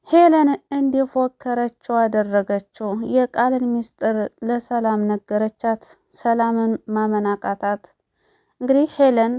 ሄለን እንዲፎከረችው አደረገችው። የቃልን ሚስጥር ለሰላም ነገረቻት። ሰላምን ማመን አቃታት። እንግዲህ ሄለን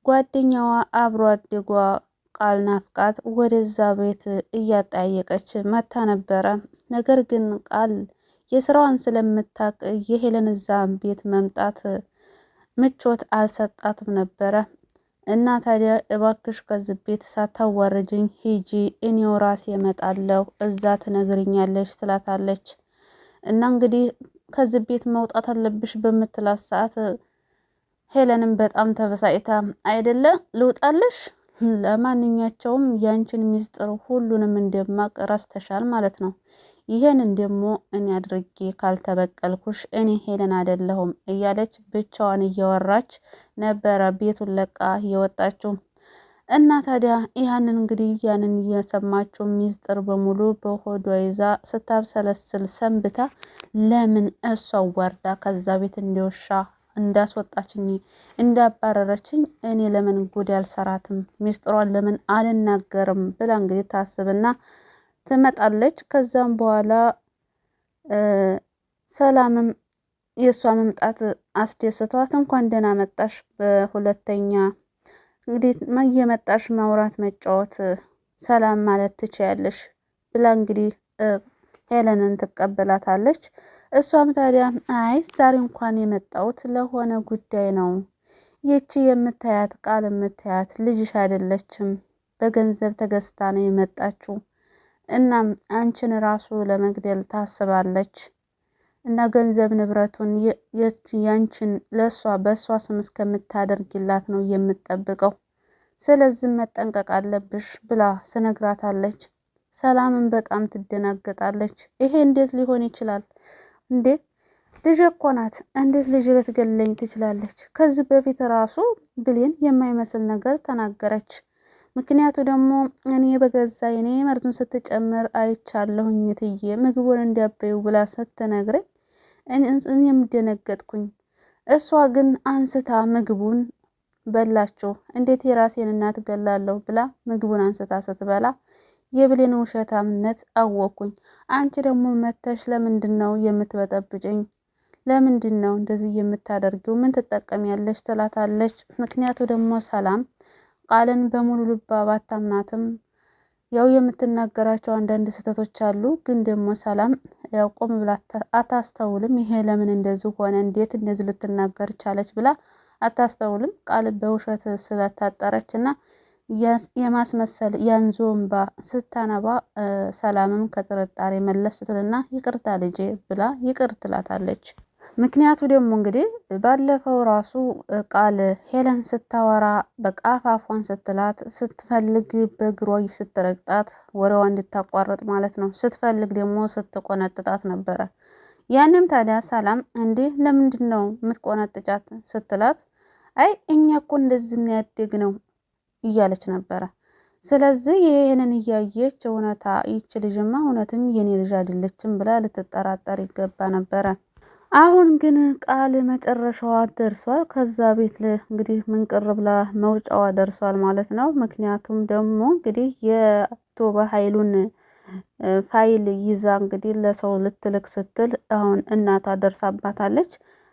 ጓደኛዋ አብሮ አደጓ ቃል ናፍቃት ወደዛ ቤት እያጠያየቀች መታ ነበረ። ነገር ግን ቃል የስራዋን ስለምታቅ የሄለን እዛ ቤት መምጣት ምቾት አልሰጣትም ነበረ። እና ታዲያ እባክሽ ከዚህ ቤት ሳታዋርጅኝ ሂጂ፣ እኔው ራሴ እመጣለሁ፣ እዛ ትነግርኛለሽ ትላታለች። እና እንግዲህ ከዚህ ቤት መውጣት አለብሽ በምትላት ሰዓት ሄለንም በጣም ተበሳጭታ አይደለ ልውጣልሽ፣ ለማንኛቸውም ያንቺን ሚስጥር ሁሉንም እንደማቅ ረስተሻል ማለት ነው። ይሄንን ደግሞ እኔ አድርጌ ካልተበቀልኩሽ እኔ ሄለን አይደለሁም እያለች ብቻዋን እያወራች ነበረ ቤቱን ለቃ የወጣችው። እና ታዲያ ያንን እንግዲህ ያንን እየሰማችው ሚስጥር በሙሉ በሆዷ ይዛ ስታብሰለስል ሰንብታ ለምን እሷ ወርዳ ከዛ ቤት እንዲወሻ እንዳስወጣችኝ እንዳባረረችኝ እኔ ለምን ጉድ አልሰራትም፣ ሚስጥሯን ለምን አልናገርም ብላ እንግዲህ ታስብና ትመጣለች። ከዛም በኋላ ሰላምም የእሷ መምጣት አስደስቷት እንኳን ደህና መጣሽ፣ በሁለተኛ እንግዲህ እየመጣሽ ማውራት መጫወት ሰላም ማለት ትችያለሽ ብላ እንግዲህ ሄለንን ትቀበላታለች። እሷም ታዲያ አይ ዛሬ እንኳን የመጣሁት ለሆነ ጉዳይ ነው። ይቺ የምታያት ቃል የምታያት ልጅሽ አይደለችም፣ በገንዘብ ተገዝታ ነው የመጣችው። እናም አንቺን ራሱ ለመግደል ታስባለች እና ገንዘብ ንብረቱን ያንቺን ለሷ በሷ ስም እስከምታደርግላት ነው የምትጠብቀው። ስለዚህ መጠንቀቅ አለብሽ ብላ ስነግራታለች። ሰላምን በጣም ትደናገጣለች። ይሄ እንዴት ሊሆን ይችላል እንዴ? ልጅ እኮ ናት። እንዴት ልጅ ልትገለኝ ትችላለች? ከዚህ በፊት ራሱ ብሌን የማይመስል ነገር ተናገረች። ምክንያቱ ደግሞ እኔ በገዛ እኔ መርዙን ስትጨምር አይቻለሁኝ ትዬ ምግቡን እንዲያበዩ ብላ ስትነግረኝ እኔም ደነገጥኩኝ። እሷ ግን አንስታ ምግቡን በላቸው። እንዴት የራሴን እናት ገላለሁ ብላ ምግቡን አንስታ ስትበላ የብሌን ውሸታምነት አወኩኝ። አንቺ ደግሞ መተሽ ለምንድን ነው የምትበጠብጭኝ? ለምንድን ነው እንደዚህ የምታደርጊው? ምን ትጠቀሚያለሽ? ትላታለች። ምክንያቱ ደግሞ ሰላም ቃልን በሙሉ ልባ ባታምናትም ያው የምትናገራቸው አንዳንድ ስህተቶች አሉ። ግን ደግሞ ሰላም ያው ቆም ብላ አታስተውልም። ይሄ ለምን እንደዚህ ሆነ፣ እንዴት እንደዚህ ልትናገር ቻለች ብላ አታስተውልም። ቃል በውሸት ስለታጠረች እና የማስመሰል ያንዞንባ ስታነባ ሰላምም ከጥርጣሬ መለስ ስትልና ይቅርታ ልጄ ብላ ይቅር ትላታለች። ምክንያቱ ደግሞ እንግዲህ ባለፈው ራሱ ቃል ሄለን ስታወራ በቃ አፋፏን ስትላት ስትፈልግ በእግሯ ስትረግጣት ወሬዋ እንድታቋርጥ ማለት ነው፣ ስትፈልግ ደግሞ ስትቆነጥጣት ነበረ። ያንም ታዲያ ሰላም እንዴ ለምንድን ነው የምትቆነጥጫት ስትላት አይ እኛ እኮ እንደዚህ ያደግ ነው እያለች ነበረ። ስለዚህ ይሄንን እያየች እውነታ ይች ልጅማ እውነትም የኔ ልጅ አይደለችም ብላ ልትጠራጠር ይገባ ነበረ። አሁን ግን ቃል መጨረሻዋ ደርሷል። ከዛ ቤት እንግዲህ ምንቅር ብላ መውጫዋ ደርሷል ማለት ነው። ምክንያቱም ደግሞ እንግዲህ የአቶ በኃይሉን ፋይል ይዛ እንግዲህ ለሰው ልትልክ ስትል አሁን እናቷ ደርሳባታለች።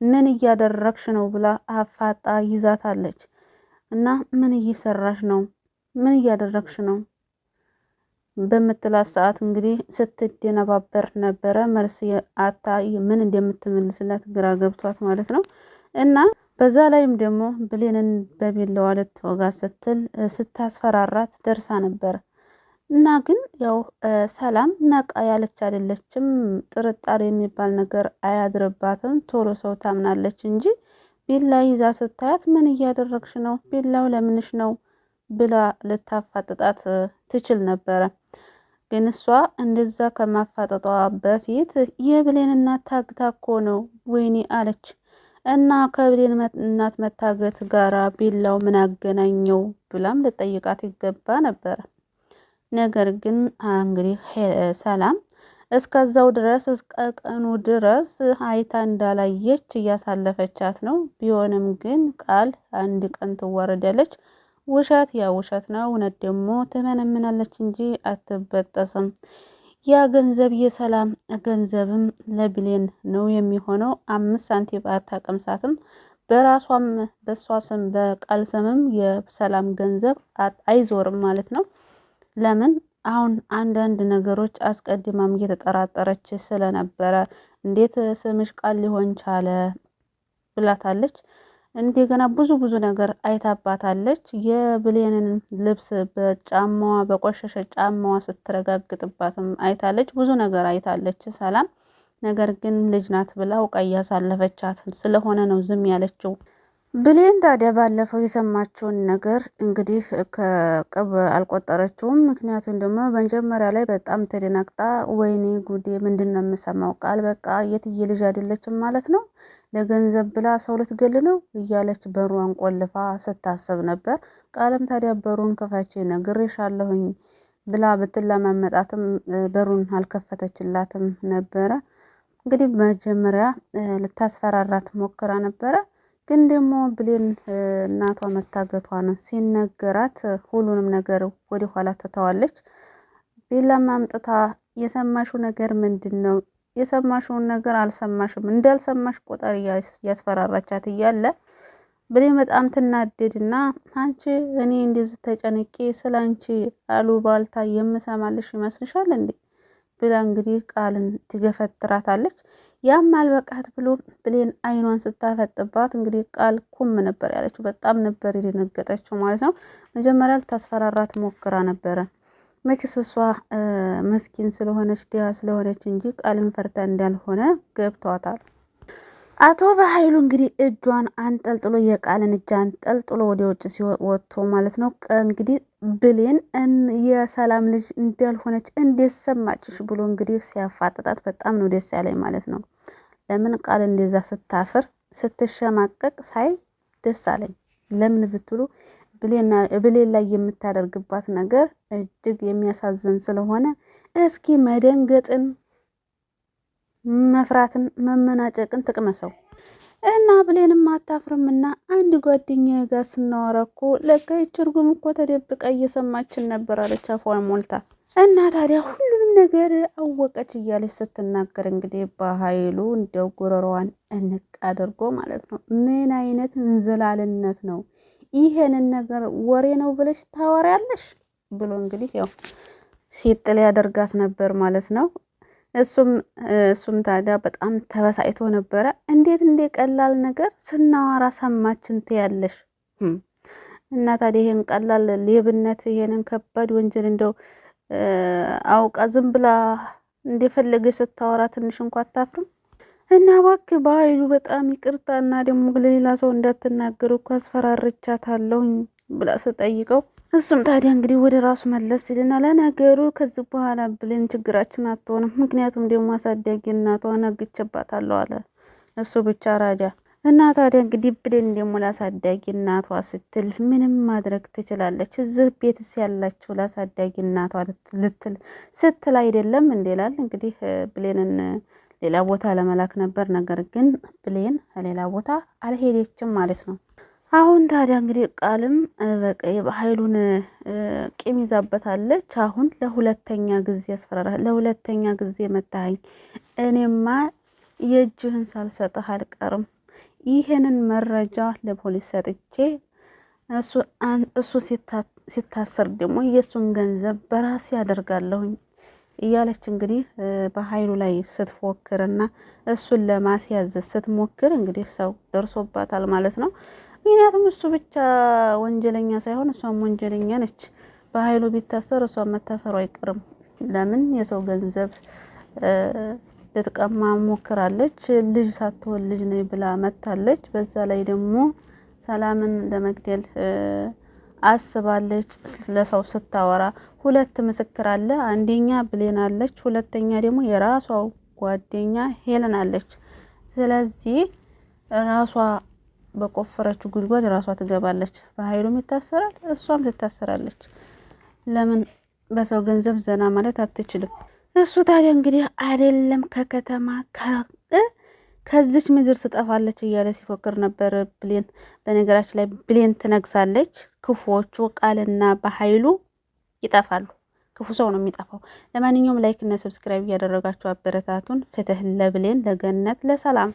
ምን እያደረግሽ ነው ብላ አፋጣ ይዛታለች። እና ምን እየሰራሽ ነው? ምን እያደረግሽ ነው በምትላት ሰዓት እንግዲህ ስትደነባበር ነበረ። መልስ አታ ምን እንደምትመልስላት ግራ ገብቷት ማለት ነው። እና በዛ ላይም ደግሞ ብሌንን በቢላዋ ልትወጋ ስትል ስታስፈራራት ደርሳ ነበር። እና ግን ያው ሰላም ነቃ ያለች አይደለችም። ጥርጣሬ የሚባል ነገር አያድርባትም። ቶሎ ሰው ታምናለች እንጂ ቢላ ይዛ ስታያት ምን እያደረግሽ ነው? ቢላው ለምንሽ ነው ብላ ልታፋጥጣት ትችል ነበረ። ግን እሷ እንደዛ ከማፋጠጧ በፊት የብሌን እናት ታግታ እኮ ነው ወይኔ አለች። እና ከብሌን እናት መታገት ጋራ ቢላው ምን አገናኘው ብላም ልጠይቃት ይገባ ነበረ። ነገር ግን እንግዲህ ሰላም እስከዛው ድረስ እስከ ቀኑ ድረስ አይታ እንዳላየች እያሳለፈቻት ነው። ቢሆንም ግን ቃል አንድ ቀን ትዋረዳለች ውሸት ያ ውሸት ነው፣ እውነት ደግሞ ትመነምናለች እንጂ አትበጠስም። ያ ገንዘብ የሰላም ገንዘብም ለብሌን ነው የሚሆነው። 5 ሳንቲም አታቀምሳትም። በራሷም በሷ ስም በቃል ስምም የሰላም ገንዘብ አይዞርም ማለት ነው። ለምን አሁን አንዳንድ ነገሮች አስቀድማም እየተጠራጠረች ስለነበረ እንዴት ስምሽ ቃል ሊሆን ቻለ ብላታለች። እንደገና ብዙ ነገር አይታባታለች። የብሌንን ልብስ በጫማዋ በቆሸሸ ጫማዋ ስትረጋግጥባትም አይታለች። ብዙ ነገር አይታለች ሰላም። ነገር ግን ልጅ ናት ብላ አውቃ እያሳለፈቻት ስለሆነ ነው ዝም ያለችው። ብሌን ታዲያ ባለፈው የሰማችውን ነገር እንግዲህ ከቅብ አልቆጠረችውም። ምክንያቱም ደግሞ መጀመሪያ ላይ በጣም ተደናግጣ ወይኔ ጉዴ ምንድን ነው የምሰማው ቃል በቃ የትዬ ልጅ አይደለችም ማለት ነው፣ ለገንዘብ ብላ ሰው ልትገል ነው እያለች በሩን ቆልፋ ስታስብ ነበር። ቃልም ታዲያ በሩን ክፈች ነግሬሻለሁኝ ብላ ብትለማመጣትም በሩን አልከፈተችላትም ነበረ። እንግዲህ መጀመሪያ ልታስፈራራት ሞክራ ነበረ። ግን ደግሞ ብሌን እናቷ መታገቷን ሲነገራት ሁሉንም ነገር ወደ ኋላ ትተዋለች። ቤላም አምጥታ የሰማሽው ነገር ምንድን ነው? የሰማሽውን ነገር አልሰማሽም እንዳልሰማሽ ቆጠር ያስፈራራቻት እያለ ብሌን በጣም ትናደድና አንቺ እኔ እንደዚህ ተጨነቄ ስለ አንቺ አሉባልታ የምሰማልሽ ይመስልሻል እንዴ ብላ እንግዲህ ቃልን ትገፈትራታለች። ያም አልበቃት ብሎ ብሌን አይኗን ስታፈጥባት እንግዲህ ቃል ኩም ነበር ያለችው። በጣም ነበር የደነገጠችው ማለት ነው። መጀመሪያ ልታስፈራራት ሞክራ ነበረ። መችስ እሷ መስኪን ስለሆነች ድሃ ስለሆነች እንጂ ቃልን ፈርታ እንዳልሆነ ገብቷታል። አቶ በኃይሉ እንግዲህ እጇን አንጠልጥሎ የቃልን እጅ አንጠልጥሎ ወደ ውጭ ሲወጥቶ ማለት ነው። እንግዲህ ብሌን የሰላም ልጅ እንዳልሆነች እንዴት ሰማችሽ ብሎ እንግዲህ ሲያፋጥጣት በጣም ነው ደስ ያለኝ ማለት ነው። ለምን ቃል እንደዛ ስታፍር ስትሸማቀቅ ሳይ ደስ አለኝ። ለምን ብትሉ ብሌን ላይ የምታደርግባት ነገር እጅግ የሚያሳዝን ስለሆነ እስኪ መደንገጥን መፍራትን መመናጨቅን ትቅመሰው እና ብሌንም አታፍርም። እና አንድ ጓደኛዬ ጋር ስናወራ እኮ ለካ ይችርጉም እኮ ተደብቃ እየሰማችን ነበር አለች አፏን ሞልታ። እና ታዲያ ሁሉንም ነገር አወቀች እያለች ስትናገር እንግዲህ በኃይሉ እንደው ጉሮሮዋን እንቅ አድርጎ ማለት ነው ምን አይነት እንዝላልነት ነው ይሄንን ነገር ወሬ ነው ብለሽ ታወሪያለሽ ብሎ እንግዲህ ያው ሲጥል ያደርጋት ነበር ማለት ነው። እሱም ታዲያ በጣም ተበሳይቶ ነበረ። እንዴት እንደ ቀላል ነገር ስናወራ ሰማችን ትያለሽ እና ታዲያ ይሄን ቀላል ሌብነት ይሄንን ከባድ ወንጀል እንደው አውቃ ዝም ብላ እንደፈለገች ስታወራ ትንሽ እንኳን አታፍርም? እና እባክህ በኃይሉ በጣም ይቅርታ እና ደግሞ ለሌላ ሰው እንዳትናገር እኮ አስፈራርቻታለሁኝ ብላ ስጠይቀው እሱም ታዲያ እንግዲህ ወደ ራሱ መለስ ሲልና ለነገሩ ከዚህ በኋላ ብሌን ችግራችን አትሆንም፣ ምክንያቱም ደግሞ አሳዳጊ እናቷ ነግቼባታለሁ አለ እሱ ብቻ ራዲያ እና ታዲያ እንግዲህ ብሌን ደግሞ ላሳዳጊ እናቷ ስትል ምንም ማድረግ ትችላለች። እዚህ ቤትስ ያላችሁ ላሳዳጊ እናቷ ልትል ስትል አይደለም እንዴላል እንግዲህ ብሌንን ሌላ ቦታ ለመላክ ነበር። ነገር ግን ብሌን ሌላ ቦታ አልሄደችም ማለት ነው። አሁን ታዲያ እንግዲህ ቃልም በቃ የኃይሉን ቂም ይዛበታለች። አሁን ለሁለተኛ ጊዜ ያስፈራራ፣ ለሁለተኛ ጊዜ መታኝ፣ እኔማ የእጅህን ሳልሰጥህ አልቀርም፣ ይሄንን መረጃ ለፖሊስ ሰጥቼ እሱ ሲታሰር ደግሞ የእሱን ገንዘብ በራሴ ያደርጋለሁኝ እያለች እንግዲህ በኃይሉ ላይ ስትፎክርና እሱን ለማስያዝ ስትሞክር እንግዲህ ሰው ደርሶባታል ማለት ነው። ምክንያቱም እሱ ብቻ ወንጀለኛ ሳይሆን እሷም ወንጀለኛ ነች። በኃይሉ ቢታሰር እሷም መታሰሩ አይቀርም። ለምን የሰው ገንዘብ ልትቀማ ሞክራለች። ልጅ ሳትሆን ልጅ ነኝ ብላ መታለች። በዛ ላይ ደግሞ ሰላምን ለመግደል አስባለች። ለሰው ስታወራ ሁለት ምስክር አለ። አንደኛ ብሌን አለች፣ ሁለተኛ ደግሞ የራሷ ጓደኛ ሄለን አለች። ስለዚህ ራሷ በቆፈረችው ጉድጓድ ራሷ ትገባለች። በኃይሉም ይታሰራል፣ እሷም ትታሰራለች። ለምን በሰው ገንዘብ ዘና ማለት አትችልም። እሱ ታዲያ እንግዲህ አይደለም ከከተማ ከዚች ምድር ትጠፋለች እያለ ሲፎክር ነበር። ብሌን በነገራችን ላይ ብሌን ትነግሳለች። ክፉዎቹ ቃልና በኃይሉ ይጠፋሉ። ክፉ ሰው ነው የሚጠፋው። ለማንኛውም ላይክ እና ሰብስክራይብ እያደረጋችሁ አበረታቱን። ፍትህ ለብሌን፣ ለገነት፣ ለሰላም